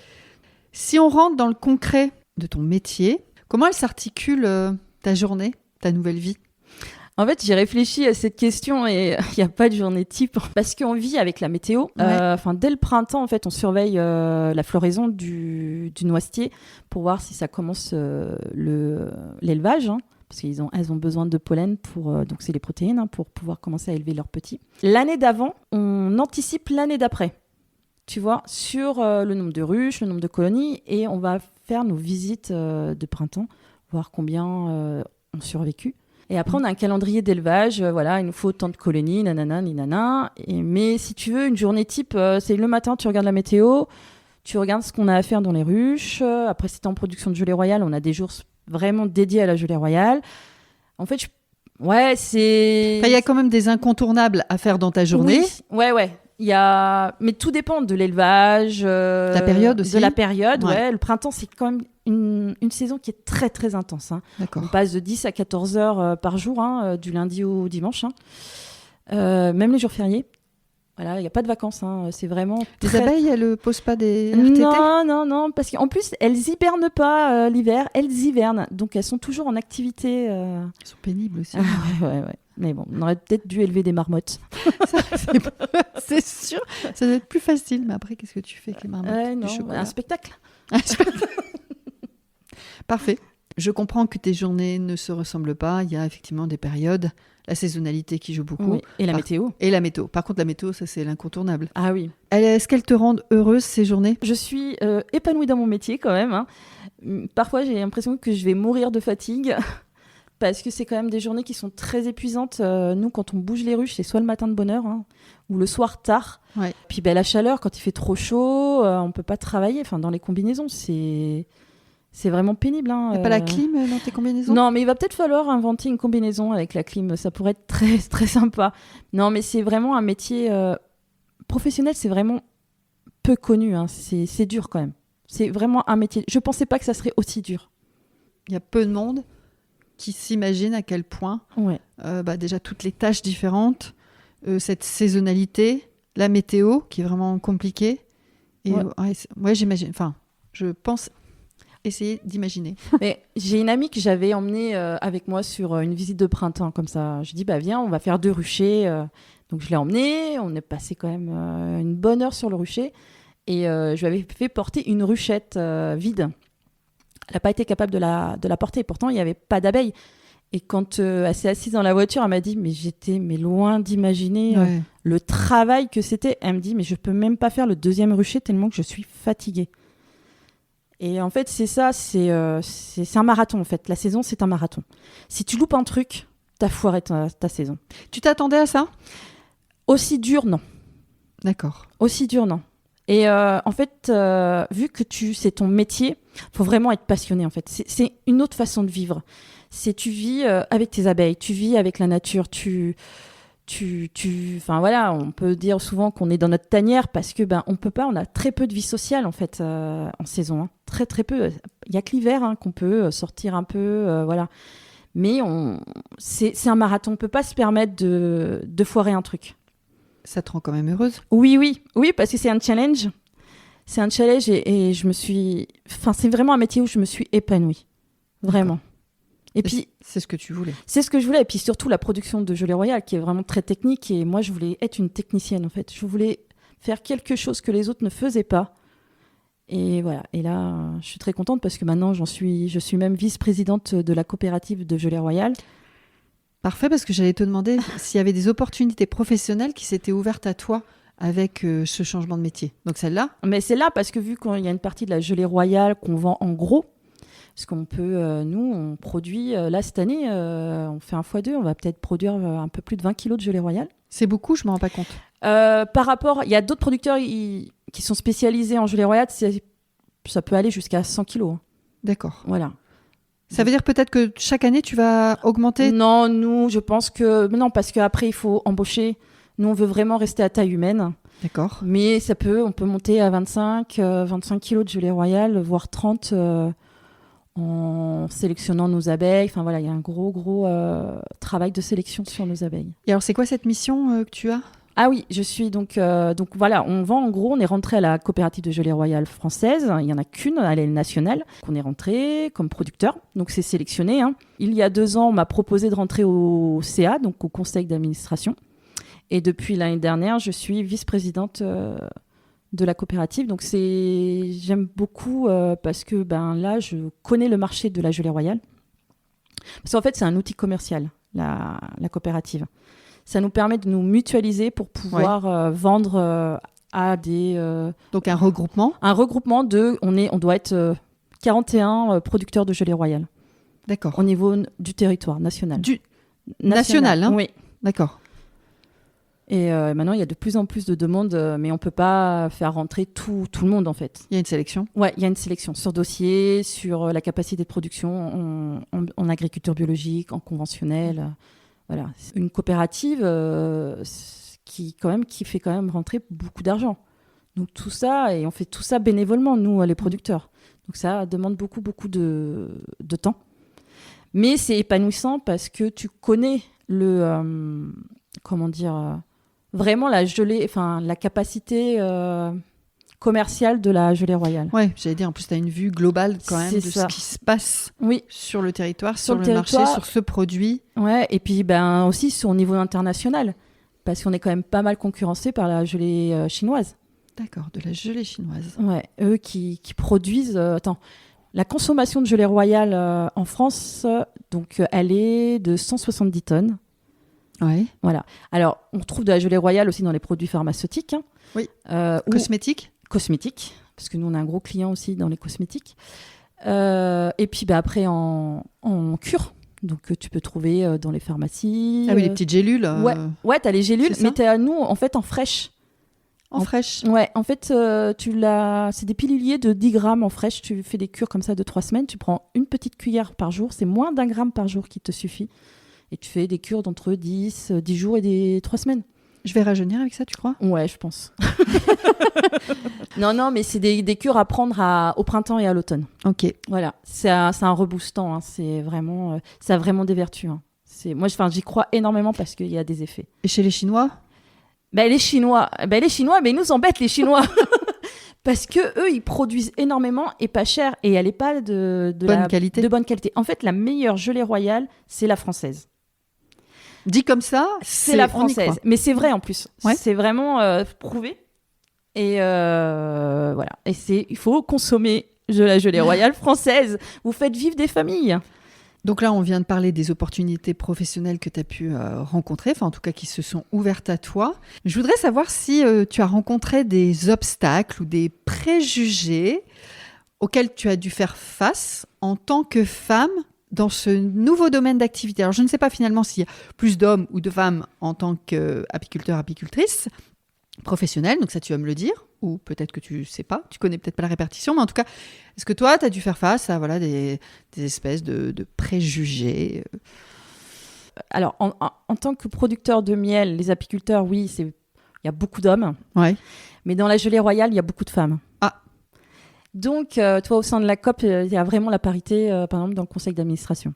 Si on rentre dans le concret de ton métier, comment elle s'articule ta journée, ta nouvelle vie? En fait, j'ai réfléchi à cette question et il n'y a pas de journée type parce qu'on vit avec la météo. Dès le printemps, en fait, on surveille la floraison du noisetier pour voir si ça commence l'élevage, parce qu'elles ont besoin de pollen donc c'est les protéines pour pouvoir commencer à élever leurs petits. L'année d'avant, on anticipe l'année d'après, tu vois, sur le nombre de ruches, le nombre de colonies, et on va faire nos visites de printemps, voir combien ont survécu. Et après, on a un calendrier d'élevage. Il nous faut tant de colonies, nanana, ninana. Mais si tu veux, une journée type, c'est le matin, tu regardes la météo, tu regardes ce qu'on a à faire dans les ruches. Après, si tu es en production de gelée royale, on a des jours vraiment dédiés à la gelée royale. En fait, c'est... Il y a quand même des incontournables à faire dans ta journée. Oui, ouais. Mais tout dépend de l'élevage, la période aussi. De la période, ouais. Le printemps, c'est quand même une saison qui est très, très intense. D'accord. On passe de 10 à 14 heures par jour, du lundi au dimanche. Même les jours fériés. Voilà, il n'y a pas de vacances. C'est vraiment... Les abeilles, elles ne posent pas des RTT? Non. Parce qu'en plus, elles hibernent pas l'hiver. Elles hivernent. Donc, elles sont toujours en activité. Elles sont pénibles aussi. Ouais. Mais bon, on aurait peut-être dû élever des marmottes. C'est sûr. Ça doit être plus facile. Mais après, qu'est-ce que tu fais avec les marmottes? Un spectacle. Parfait. Je comprends que tes journées ne se ressemblent pas. Il y a effectivement des périodes. La saisonnalité qui joue beaucoup. Oui. Et la météo. Et la météo. Par contre, la météo, ça, c'est l'incontournable. Ah oui. Est-ce qu'elles te rendent heureuse, ces journées? Je suis épanouie dans mon métier, quand même. Parfois, j'ai l'impression que je vais mourir de fatigue. Parce que c'est quand même des journées qui sont très épuisantes. Nous, quand on bouge les ruches, c'est soit le matin de bonne heure, ou le soir tard. Ouais. Puis la chaleur, quand il fait trop chaud, on ne peut pas travailler. Enfin, dans les combinaisons, c'est vraiment pénible. Il n'y a pas la clim dans tes combinaisons? Non, mais il va peut-être falloir inventer une combinaison avec la clim. Ça pourrait être très, très sympa. Non, mais c'est vraiment un métier professionnel. C'est vraiment peu connu. C'est dur quand même. C'est vraiment un métier. Je ne pensais pas que ça serait aussi dur. Il y a peu de monde qui s'imagine à quel point déjà toutes les tâches différentes, cette saisonnalité, la météo qui est vraiment compliquée. Et j'imagine. Enfin, je pense essayer d'imaginer. Mais j'ai une amie que j'avais emmenée avec moi sur une visite de printemps comme ça. Je dis viens, on va faire 2 ruchers. Donc je l'ai emmenée. On est passé quand même une bonne heure sur le rucher et je lui avais fait porter une ruchette vide. Elle n'a pas été capable de la porter. Pourtant, il n'y avait pas d'abeilles. Et quand elle s'est assise dans la voiture, elle m'a dit, mais j'étais loin d'imaginer le travail que c'était. Elle me dit, mais je ne peux même pas faire le 2e rucher tellement que je suis fatiguée. Et en fait, c'est ça, c'est un marathon en fait. La saison, c'est un marathon. Si tu loupes un truc, t'as foiré ta saison. Tu t'attendais à ça? Aussi dur, non. D'accord. Aussi dur, non. Et en fait, vu que c'est ton métier, faut vraiment être passionné en fait. C'est une autre façon de vivre. Tu vis avec tes abeilles, tu vis avec la nature, enfin voilà, on peut dire souvent qu'on est dans notre tanière parce que on peut pas, on a très peu de vie sociale en fait en saison, hein. Très très peu. Il y a que l'hiver qu'on peut sortir un peu, voilà. Mais c'est un marathon, on peut pas se permettre de foirer un truc. Ça te rend quand même heureuse? Oui, parce que c'est un challenge. C'est un challenge et c'est vraiment un métier où je me suis épanouie, vraiment. D'accord. Et puis, c'est ce que tu voulais. C'est ce que je voulais. Et puis surtout la production de Gelée Royale qui est vraiment très technique. Et moi, je voulais être une technicienne en fait. Je voulais faire quelque chose que les autres ne faisaient pas. Et voilà. Et là, je suis très contente parce que maintenant, je suis même vice-présidente de la coopérative de Gelée Royale. Parfait, parce que j'allais te demander s'il y avait des opportunités professionnelles qui s'étaient ouvertes à toi avec ce changement de métier. Donc celle-là? Mais c'est là parce que vu qu'il y a une partie de la Gelée Royale qu'on vend en gros. Parce qu'on peut, nous, on produit, là, cette année, on fait un x2, on va peut-être produire un peu plus de 20 kilos de gelée royale. C'est beaucoup, je ne me rends pas compte. Par rapport, il y a d'autres producteurs qui sont spécialisés en gelée royale, ça peut aller jusqu'à 100 kilos. D'accord. Voilà. Ça veut dire peut-être que chaque année, tu vas augmenter? Non, nous, je pense que... Non, parce qu'après, il faut embaucher. Nous, on veut vraiment rester à taille humaine. D'accord. Mais on peut monter à 25 kilos de gelée royale, voire 30 en sélectionnant nos abeilles. Enfin voilà, il y a un gros travail de sélection sur nos abeilles. Et alors, c'est quoi cette mission que tu as? Ah oui, je suis donc voilà, on vend en gros, on est rentré à la coopérative de gelée royale française. Il y en a qu'une, elle est nationale. On est rentré comme producteur, donc c'est sélectionné. Il y a 2 ans, on m'a proposé de rentrer au CA, donc au conseil d'administration. Et depuis l'année dernière, je suis vice-présidente de la coopérative. Donc j'aime beaucoup parce que là, je connais le marché de la gelée royale. Parce qu'en fait, c'est un outil commercial, la coopérative. Ça nous permet de nous mutualiser pour pouvoir vendre à des... Donc un regroupement? Un regroupement on doit être 41 producteurs de gelée royale. D'accord. Au niveau du territoire national. National, hein? Oui. D'accord. Et maintenant, il y a de plus en plus de demandes, mais on ne peut pas faire rentrer tout le monde, en fait. Il y a une sélection? Oui, il y a une sélection sur dossier, sur la capacité de production en agriculture biologique, en conventionnel. Voilà. C'est une coopérative qui fait quand même rentrer beaucoup d'argent. Donc tout ça, et on fait tout ça bénévolement, nous, les producteurs. Donc ça demande beaucoup de temps. Mais c'est épanouissant parce que tu connais vraiment la gelée, enfin la capacité commerciale de la gelée royale. Ouais, j'allais dire, en plus tu as une vue globale quand même ce qui se passe sur le territoire, sur le marché, sur ce produit. Ouais, et puis aussi au niveau international, parce qu'on est quand même pas mal concurrencé par la gelée chinoise. D'accord, de la gelée chinoise. Ouais, eux qui produisent... la consommation de gelée royale en France, donc elle est de 170 tonnes. Ouais. Voilà. Alors, on trouve de la gelée royale aussi dans les produits pharmaceutiques. Oui. Cosmétiques, parce que nous, on a un gros client aussi dans les cosmétiques. Et puis, après, en cure. Donc, tu peux trouver dans les pharmacies. Ah oui, les petites gélules. Ouais, tu as les gélules, mais tu as, nous, en fait, en fraîche. En fraîche? Ouais, en fait, c'est des piluliers de 10 grammes en fraîche. Tu fais des cures comme ça de 3 semaines. Tu prends une petite cuillère par jour. C'est moins d'1 gramme par jour qui te suffit. Et tu fais des cures d'entre 10 jours et 3 semaines. Je vais rajeunir avec ça, tu crois? Ouais, je pense. Non, mais c'est des cures à prendre au printemps et à l'automne. Ok. Voilà, c'est un reboostant. C'est vraiment, ça a vraiment des vertus. Moi, j'y crois énormément parce qu'il y a des effets. Et chez les Chinois? Les Chinois, mais ils nous embêtent, les Chinois. Parce que eux, ils produisent énormément et pas cher. Et elle n'est pas de bonne qualité. En fait, la meilleure gelée royale, c'est la française. Dit comme ça, c'est la française. Mais c'est vrai en plus. Ouais. C'est vraiment prouvé. Et voilà. Et il faut consommer la gelée royale française. Vous faites vivre des familles. Donc là, on vient de parler des opportunités professionnelles que tu as pu rencontrer, enfin en tout cas qui se sont ouvertes à toi. Je voudrais savoir si tu as rencontré des obstacles ou des préjugés auxquels tu as dû faire face en tant que femme dans ce nouveau domaine d'activité. Alors, je ne sais pas finalement s'il y a plus d'hommes ou de femmes en tant qu'apiculteurs, apicultrices, professionnelle, donc ça tu vas me le dire, ou peut-être que tu sais pas, tu connais peut-être pas la répartition, mais en tout cas, est-ce que toi tu as dû faire face à des espèces de préjugés? Alors, en tant que producteur de miel, les apiculteurs, oui, il y a beaucoup d'hommes. Ouais. Mais dans la gelée royale, il y a beaucoup de femmes. Ah. Donc, toi, au sein de la COP, il y a vraiment la parité, par exemple, dans le conseil d'administration.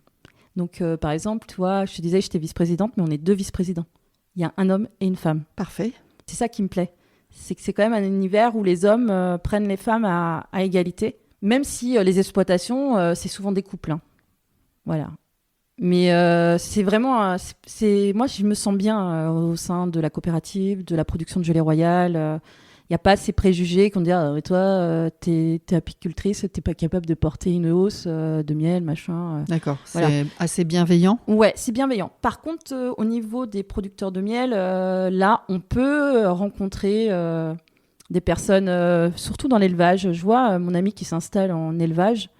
Donc, par exemple, toi, je te disais, j'étais vice-présidente, mais on est 2 vice-présidents. Il y a un homme et une femme. Parfait. C'est ça qui me plaît. C'est que c'est quand même un univers où les hommes prennent les femmes à égalité. Même si les exploitations, c'est souvent des couples. Hein. Voilà. Mais c'est vraiment... moi, je me sens bien au sein de la coopérative, de la production de gelée royale. Il n'y a pas ces préjugés qu'on dit « toi, t'es apicultrice, t'es pas capable de porter une hausse de miel, machin. » D'accord, voilà. C'est assez bienveillant. Ouais, c'est bienveillant. Par contre, au niveau des producteurs de miel, là, on peut rencontrer des personnes, surtout dans l'élevage. Je vois mon amie qui s'installe en élevage.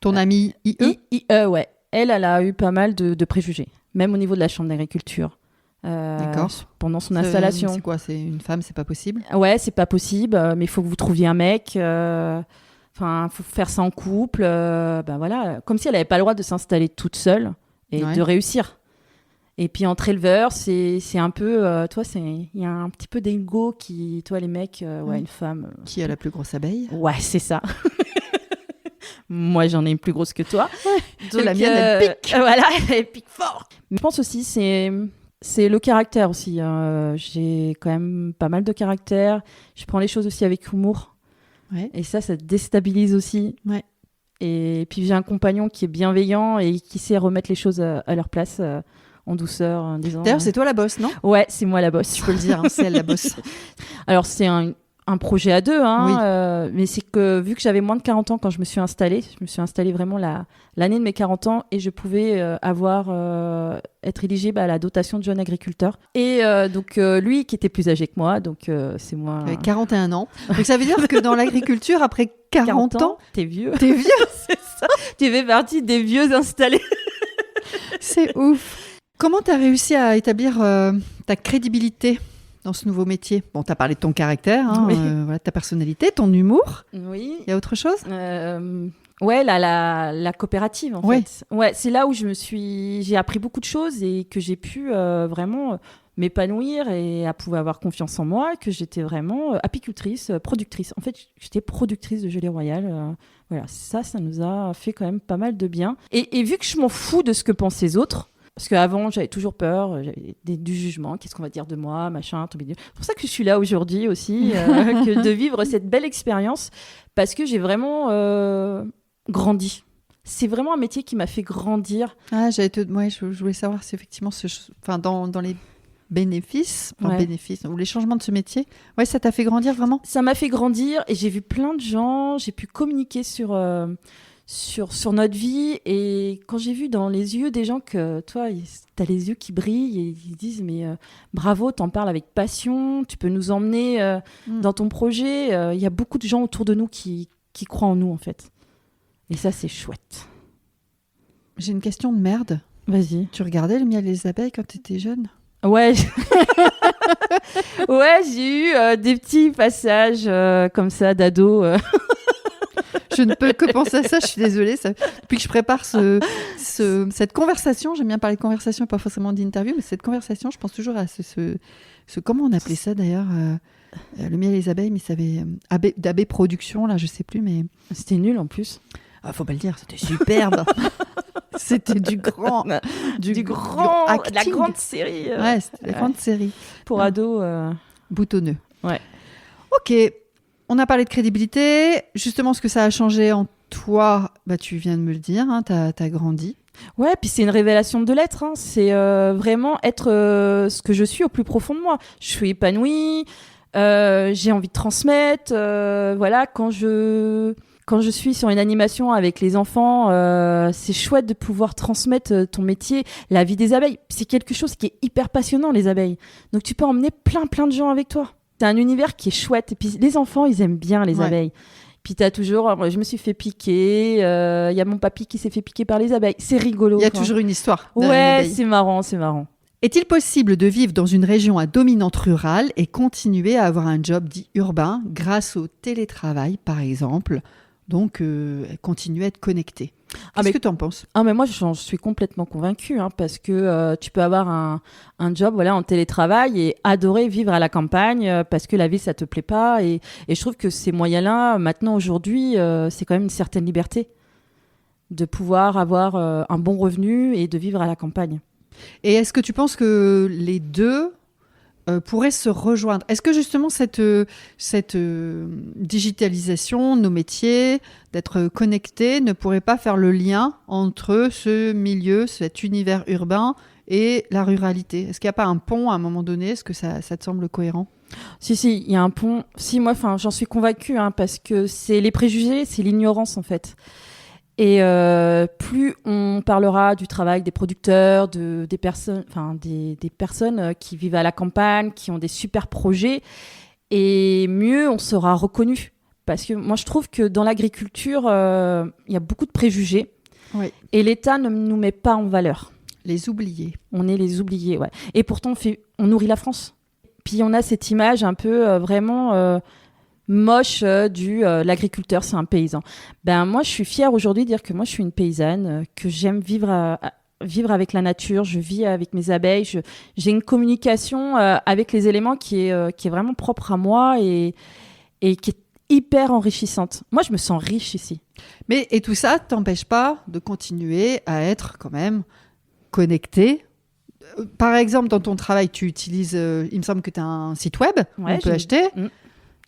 Ton amie IE? IE, ouais. Elle a eu pas mal de préjugés, même au niveau de la chambre d'agriculture. D'accord. Pendant son installation. C'est quoi? C'est une femme, c'est pas possible? Ouais, c'est pas possible, mais il faut que vous trouviez un mec. Enfin, faut faire ça en couple. Voilà, comme si elle n'avait pas le droit de s'installer toute seule et de réussir. Et puis entre éleveurs, c'est un peu, il y a un petit peu d'ego qui, toi, les mecs, une femme. Qui a la plus grosse abeille? Ouais, c'est ça. Moi, j'en ai une plus grosse que toi. Ouais. Donc, la mienne, elle pique. Voilà, elle pique fort. Mais je pense aussi, c'est le caractère aussi. J'ai quand même pas mal de caractère. Je prends les choses aussi avec humour. Ouais. Et ça déstabilise aussi. Ouais. Et puis, j'ai un compagnon qui est bienveillant et qui sait remettre les choses à leur place en douceur. En disant, d'ailleurs, c'est toi la boss, non? Ouais, c'est moi la boss. Je peux le dire, hein, c'est elle la boss. Alors, c'est un projet à 2, hein, mais c'est que vu que j'avais moins de 40 ans quand je me suis installée vraiment l'année de mes 40 ans et je pouvais être éligible à la dotation de jeune agriculteur. Et donc lui qui était plus âgé que moi, donc c'est moi. Avec 41 ans. Donc ça veut dire que dans l'agriculture, après 40 ans, t'es vieux. T'es vieux. C'est ça. Tu fais partie des vieux installés. C'est ouf. Comment t'as réussi à établir ta crédibilité dans ce nouveau métier? Bon, tu as parlé de ton caractère, hein, oui. Ta personnalité, ton humour. Oui. Il y a autre chose? Ouais, la coopérative, en fait. Ouais, c'est là où j'ai appris beaucoup de choses et que j'ai pu vraiment m'épanouir et à pouvoir avoir confiance en moi, que j'étais vraiment apicultrice, productrice. En fait, j'étais productrice de gelée royale. Voilà, ça nous a fait quand même pas mal de bien. Et vu que je m'en fous de ce que pensent les autres, parce qu'avant, j'avais toujours peur du jugement. Qu'est-ce qu'on va dire de moi, machin, tout bidule. C'est pour ça que je suis là aujourd'hui aussi, que de vivre cette belle expérience, parce que j'ai vraiment grandi. C'est vraiment un métier qui m'a fait grandir. Ah, je voulais savoir si effectivement, dans les bénéfices, ou les changements de ce métier, ça t'a fait grandir vraiment? Ça m'a fait grandir et j'ai vu plein de gens, j'ai pu communiquer sur notre vie, et quand j'ai vu dans les yeux des gens que toi t'as les yeux qui brillent et ils disent mais bravo, t'en parles avec passion, tu peux nous emmener dans ton projet, il y a beaucoup de gens autour de nous qui croient en nous en fait, et ça c'est chouette. J'ai une question de merde. Vas-y. Tu regardais le miel et les abeilles quand t'étais jeune? Ouais. Ouais, j'ai eu des petits passages comme ça d'ado. Je ne peux que penser à ça, je suis désolée. Depuis que je prépare cette conversation, j'aime bien parler de conversation, pas forcément d'interview, mais cette conversation, je pense toujours à comment on appelait ça d'ailleurs, le miel et les abeilles, mais ça avait d'abeilles production, là, je sais plus, mais... C'était nul en plus. Ah, faut pas le dire, c'était superbe. C'était du grand de la grande série. Ouais, c'était la grande série. Pour ados. Boutonneux. Ouais. Ok. On a parlé de crédibilité. Justement, ce que ça a changé en toi, tu viens de me le dire, hein, t'as grandi. Ouais, puis c'est une révélation de l'être. Hein. C'est vraiment être ce que je suis au plus profond de moi. Je suis épanouie, j'ai envie de transmettre. Voilà, quand je suis sur une animation avec les enfants, c'est chouette de pouvoir transmettre ton métier, la vie des abeilles. C'est quelque chose qui est hyper passionnant, les abeilles. Donc tu peux emmener plein de gens avec toi. C'est un univers qui est chouette. Et puis les enfants, ils aiment bien les abeilles. Puis t'as toujours, moi, je me suis fait piquer. Il y a mon papy qui s'est fait piquer par les abeilles. C'est rigolo. Il y a toujours une histoire. Ouais, c'est marrant. Est-il possible de vivre dans une région à dominante rurale et continuer à avoir un job dit urbain grâce au télétravail, par exemple, donc continuer à être connecté? Qu'est-ce que tu en penses? Mais moi, j'en suis complètement convaincue, parce que tu peux avoir un job en télétravail et adorer vivre à la campagne parce que la ville, ça te plaît pas. Et je trouve que ces moyens-là, maintenant, aujourd'hui, c'est quand même une certaine liberté de pouvoir avoir un bon revenu et de vivre à la campagne. Et est-ce que tu penses que les deux pourraient se rejoindre? Est-ce que justement cette digitalisation, nos métiers, d'être connectés, ne pourrait pas faire le lien entre ce milieu, cet univers urbain et la ruralité? Est-ce qu'il n'y a pas un pont à un moment donné? Est-ce que ça te semble cohérent? Si, il y a un pont. Si, moi, j'en suis convaincue, parce que c'est les préjugés, c'est l'ignorance, en fait. Et plus on parlera du travail des producteurs, des personnes qui vivent à la campagne, qui ont des super projets, et mieux on sera reconnu. Parce que moi, je trouve que dans l'agriculture, il y a beaucoup de préjugés, oui. Et l'État ne nous met pas en valeur. Les oubliés. On est les oubliés, ouais. Et pourtant, on nourrit la France. Puis on a cette image un peu vraiment... moche l'agriculteur, c'est un paysan. Moi, je suis fière aujourd'hui de dire que moi, je suis une paysanne, que j'aime vivre avec la nature, je vis avec mes abeilles, j'ai une communication avec les éléments qui est vraiment propre à moi et qui est hyper enrichissante. Moi, je me sens riche ici. Mais, et tout ça ne t'empêche pas de continuer à être quand même connecté. Par exemple, dans ton travail, tu utilises, il me semble que tu as un site web, on peut acheter.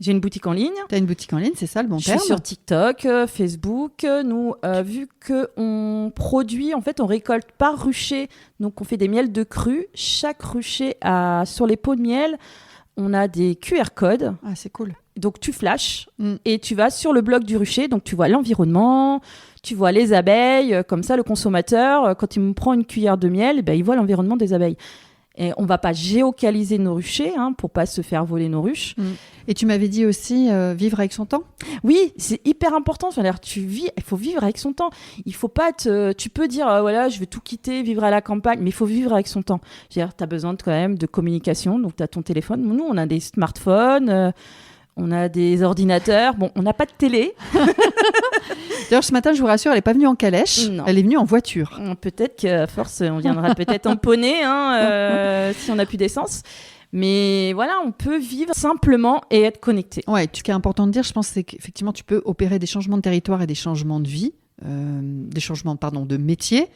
J'ai une boutique en ligne. Tu as une boutique en ligne, c'est ça le bon terme? Je suis sur TikTok, Facebook. Nous, vu qu'on produit, en fait, on récolte par rucher. Donc, on fait des miels de cru. Chaque rucher a, sur les pots de miel, on a des QR codes. Ah, c'est cool. Donc, tu flashes et tu vas sur le blog du rucher. Donc, tu vois l'environnement, tu vois les abeilles. Comme ça, le consommateur, quand il me prend une cuillère de miel, il voit l'environnement des abeilles. Et on ne va pas géocaliser nos ruchers pour ne pas se faire voler nos ruches. Et tu m'avais dit aussi vivre avec son temps? Oui, c'est hyper important. Il faut vivre avec son temps. Il faut pas tu peux dire, voilà, je vais tout quitter, vivre à la campagne, mais il faut vivre avec son temps. Tu as besoin quand même de communication. Donc, tu as ton téléphone. Nous, on a des smartphones, on a des ordinateurs. Bon, on n'a pas de télé. D'ailleurs, ce matin, je vous rassure, elle n'est pas venue en calèche. Non. Elle est venue en voiture. Peut-être qu'à force, on viendra peut-être en poney si on n'a plus d'essence. Mais voilà, on peut vivre simplement et être connecté. Ouais, ce qui est important de dire, je pense, c'est qu'effectivement, tu peux opérer des changements de territoire et des changements de vie, des changements, de métier,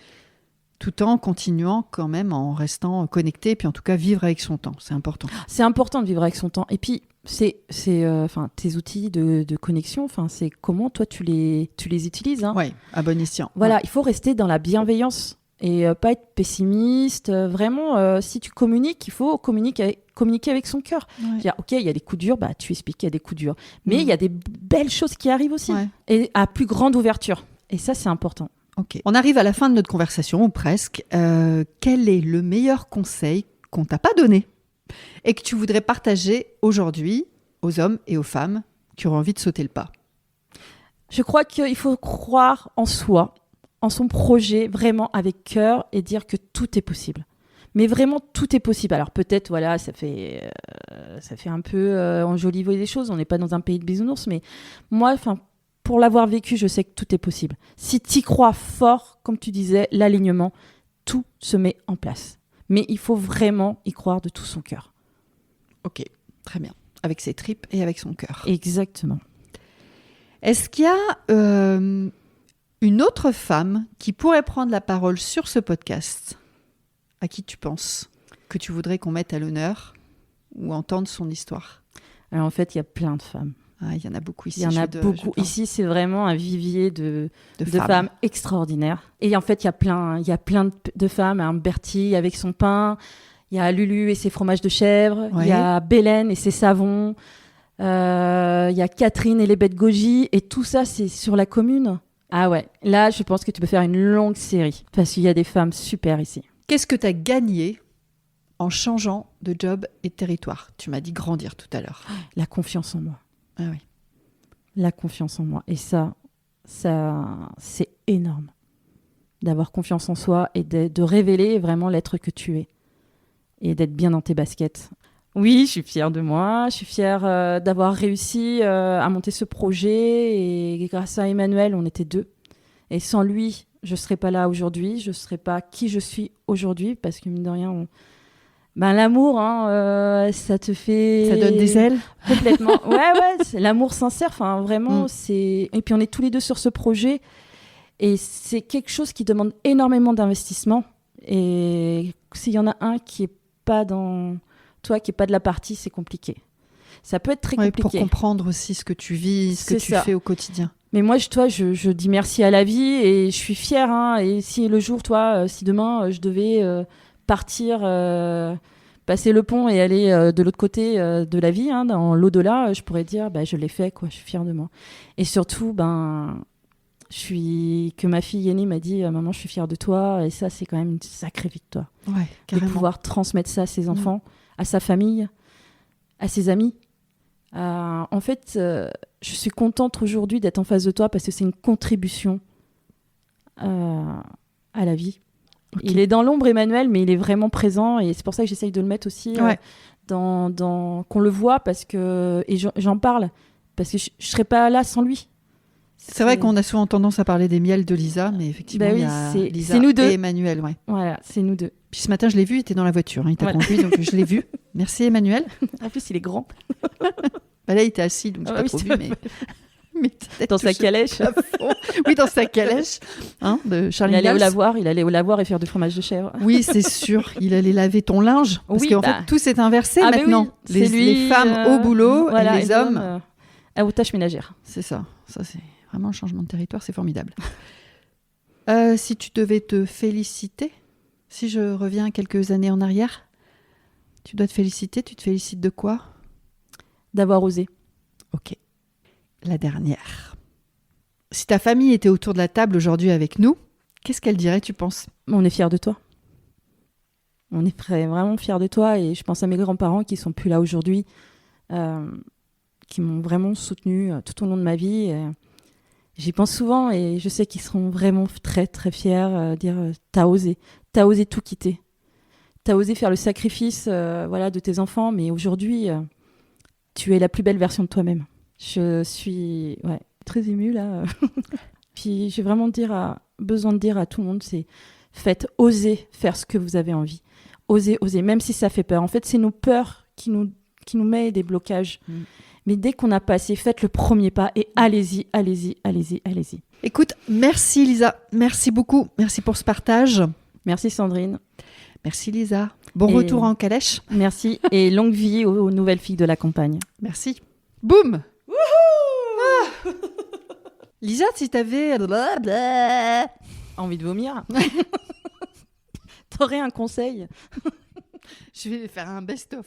tout en continuant quand même, en restant connecté, et puis en tout cas, vivre avec son temps. C'est important. C'est important de vivre avec son temps. Et puis, tes outils de connexion, c'est comment toi tu les utilises. Oui, à bon escient. Voilà, il faut rester dans la bienveillance et pas être pessimiste. Vraiment, si tu communiques, il faut communiquer avec son cœur. Ouais. Ok, il y a des coups durs, tu expliques qu'il y a des coups durs. Mais il y a des belles choses qui arrivent aussi. Ouais. Et à plus grande ouverture. Et ça, c'est important. Ok. On arrive à la fin de notre conversation, ou presque. Quel est le meilleur conseil qu'on t'a pas donné et que tu voudrais partager aujourd'hui aux hommes et aux femmes qui auront envie de sauter le pas? Je crois qu'il faut croire en soi, en son projet, vraiment avec cœur, et dire que tout est possible. Mais vraiment, tout est possible. Alors peut-être, voilà, ça fait un peu enjoliver les choses. On n'est pas dans un pays de bisounours, mais moi, pour l'avoir vécu, je sais que tout est possible. Si tu y crois fort, comme tu disais, l'alignement, tout se met en place. Mais il faut vraiment y croire de tout son cœur. Ok, très bien. Avec ses tripes et avec son cœur. Exactement. Est-ce qu'il y a une autre femme qui pourrait prendre la parole sur ce podcast? À qui tu penses que tu voudrais qu'on mette à l'honneur ou entendre son histoire? Alors en fait, il y a plein de femmes. Ah, il y en a beaucoup ici. Il y en a beaucoup. Ici, c'est vraiment un vivier de femmes extraordinaires. Et en fait, il y a plein de femmes. Bertie avec son pain. Il y a Lulu et ses fromages de chèvre. Ouais. Il y a Bélène et ses savons. Il y a Catherine et les bêtes goji. Et tout ça, c'est sur la commune. Ah ouais. Là, je pense que tu peux faire une longue série. Parce qu'il y a des femmes super ici. Qu'est-ce que tu as gagné en changeant de job et de territoire? Tu m'as dit grandir tout à l'heure. La confiance en moi. Ah oui. La confiance en moi. Et ça c'est énorme. D'avoir confiance en soi et de révéler vraiment l'être que tu es. et d'être bien dans tes baskets. Oui, je suis fière de moi. Je suis fière d'avoir réussi à monter ce projet. Et grâce à Emmanuel, on était 2. Et sans lui, je ne serais pas là aujourd'hui. Je ne serais pas qui je suis aujourd'hui. Parce que mine de rien, l'amour, ça te fait... Ça donne des ailes. Complètement. Ouais, c'est l'amour sincère. Enfin, vraiment, c'est... Et puis, on est tous les 2 sur ce projet. Et c'est quelque chose qui demande énormément d'investissement. Et s'il y en a un qui n'est pas dans... Toi qui n'es pas de la partie, c'est compliqué. Ça peut être très compliqué. Pour comprendre aussi ce que tu vis, ce que tu fais au quotidien. Mais moi, je dis merci à la vie et je suis fière. Et si le jour, si demain, je devais partir, passer le pont et aller de l'autre côté de la vie, dans l'au-delà, je pourrais dire, je l'ai fait, quoi. Je suis fière de moi. Et surtout, que ma fille aînée m'a dit, maman, je suis fière de toi. Et ça, c'est quand même une sacrée victoire. Ouais, carrément. De pouvoir transmettre ça à ses enfants. À sa famille, à ses amis. En fait, je suis contente aujourd'hui d'être en face de toi parce que c'est une contribution à la vie. Okay. Il est dans l'ombre, Emmanuel, mais il est vraiment présent et c'est pour ça que j'essaye de le mettre aussi qu'on le voit parce que et j'en parle parce que je serais pas là sans lui. C'est vrai qu'on a souvent tendance à parler des miels de Lisa, mais effectivement, il y a Lisa nous 2. Et Emmanuel. Ouais. Voilà, c'est nous 2. Puis ce matin, je l'ai vu, il était dans la voiture. Il t'a conduit, donc je l'ai vu. Merci Emmanuel. En plus, il est grand. Là, il était assis, donc je n'ai pas trop vu, mais dans sa calèche. Oui, dans sa calèche. De Charlie il allait au lavoir et faire du fromage de chèvre. Oui, c'est sûr. Il allait laver ton linge. Parce qu'en fait, tout s'est inversé maintenant. Les femmes au boulot et les hommes aux tâches ménagères. C'est ça. Ça, c'est vraiment un changement de territoire. C'est formidable. Si tu devais te féliciter, si je reviens quelques années en arrière, tu dois te féliciter. Tu te félicites de quoi ? D'avoir osé. Ok. La dernière. Si ta famille était autour de la table aujourd'hui avec nous, qu'est-ce qu'elle dirait, tu penses ? On est fiers de toi. On est vraiment fiers de toi et je pense à mes grands-parents qui sont plus là aujourd'hui, qui m'ont vraiment soutenue tout au long de ma vie. J'y pense souvent et je sais qu'ils seront vraiment très très fiers, dire t'as osé tout quitter. T'as osé faire le sacrifice de tes enfants, mais aujourd'hui, tu es la plus belle version de toi-même. Je suis très émue là. Puis j'ai vraiment besoin de dire à tout le monde, c'est osez faire ce que vous avez envie. Osez, même si ça fait peur. En fait, c'est nos peurs qui nous mettent des blocages. Mais dès qu'on a passé, faites le premier pas et allez-y. Écoute, merci Lisa, merci beaucoup. Merci pour ce partage. Merci Sandrine. Merci Lisa. Bon retour en calèche. Merci et longue vie aux nouvelles filles de la campagne. Merci. Boum. Wouhou. Lisa, si t'avais envie de vomir, t'aurais un conseil? Je vais faire un best-of.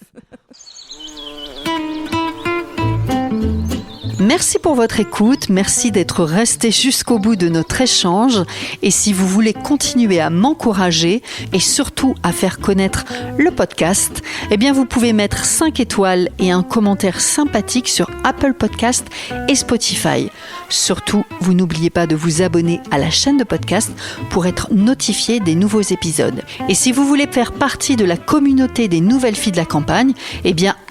Merci pour votre écoute, merci d'être resté jusqu'au bout de notre échange et si vous voulez continuer à m'encourager et surtout à faire connaître le podcast, vous pouvez mettre 5 étoiles et un commentaire sympathique sur Apple Podcast et Spotify. Surtout, vous n'oubliez pas de vous abonner à la chaîne de podcast pour être notifié des nouveaux épisodes. Et si vous voulez faire partie de la communauté des nouvelles filles de la campagne,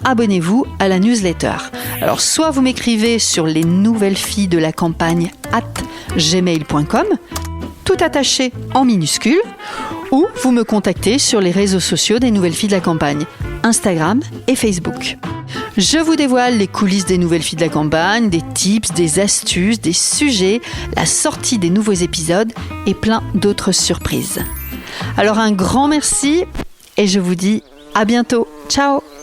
abonnez-vous à la newsletter. Alors soit vous m'écrivez sur les nouvelles filles de la campagne @gmail.com, tout attaché en minuscules, ou vous me contactez sur les réseaux sociaux des nouvelles filles de la campagne, Instagram et Facebook. Je vous dévoile les coulisses des nouvelles filles de la campagne, des tips, des astuces, des sujets, la sortie des nouveaux épisodes et plein d'autres surprises. Alors un grand merci et je vous dis à bientôt. Ciao!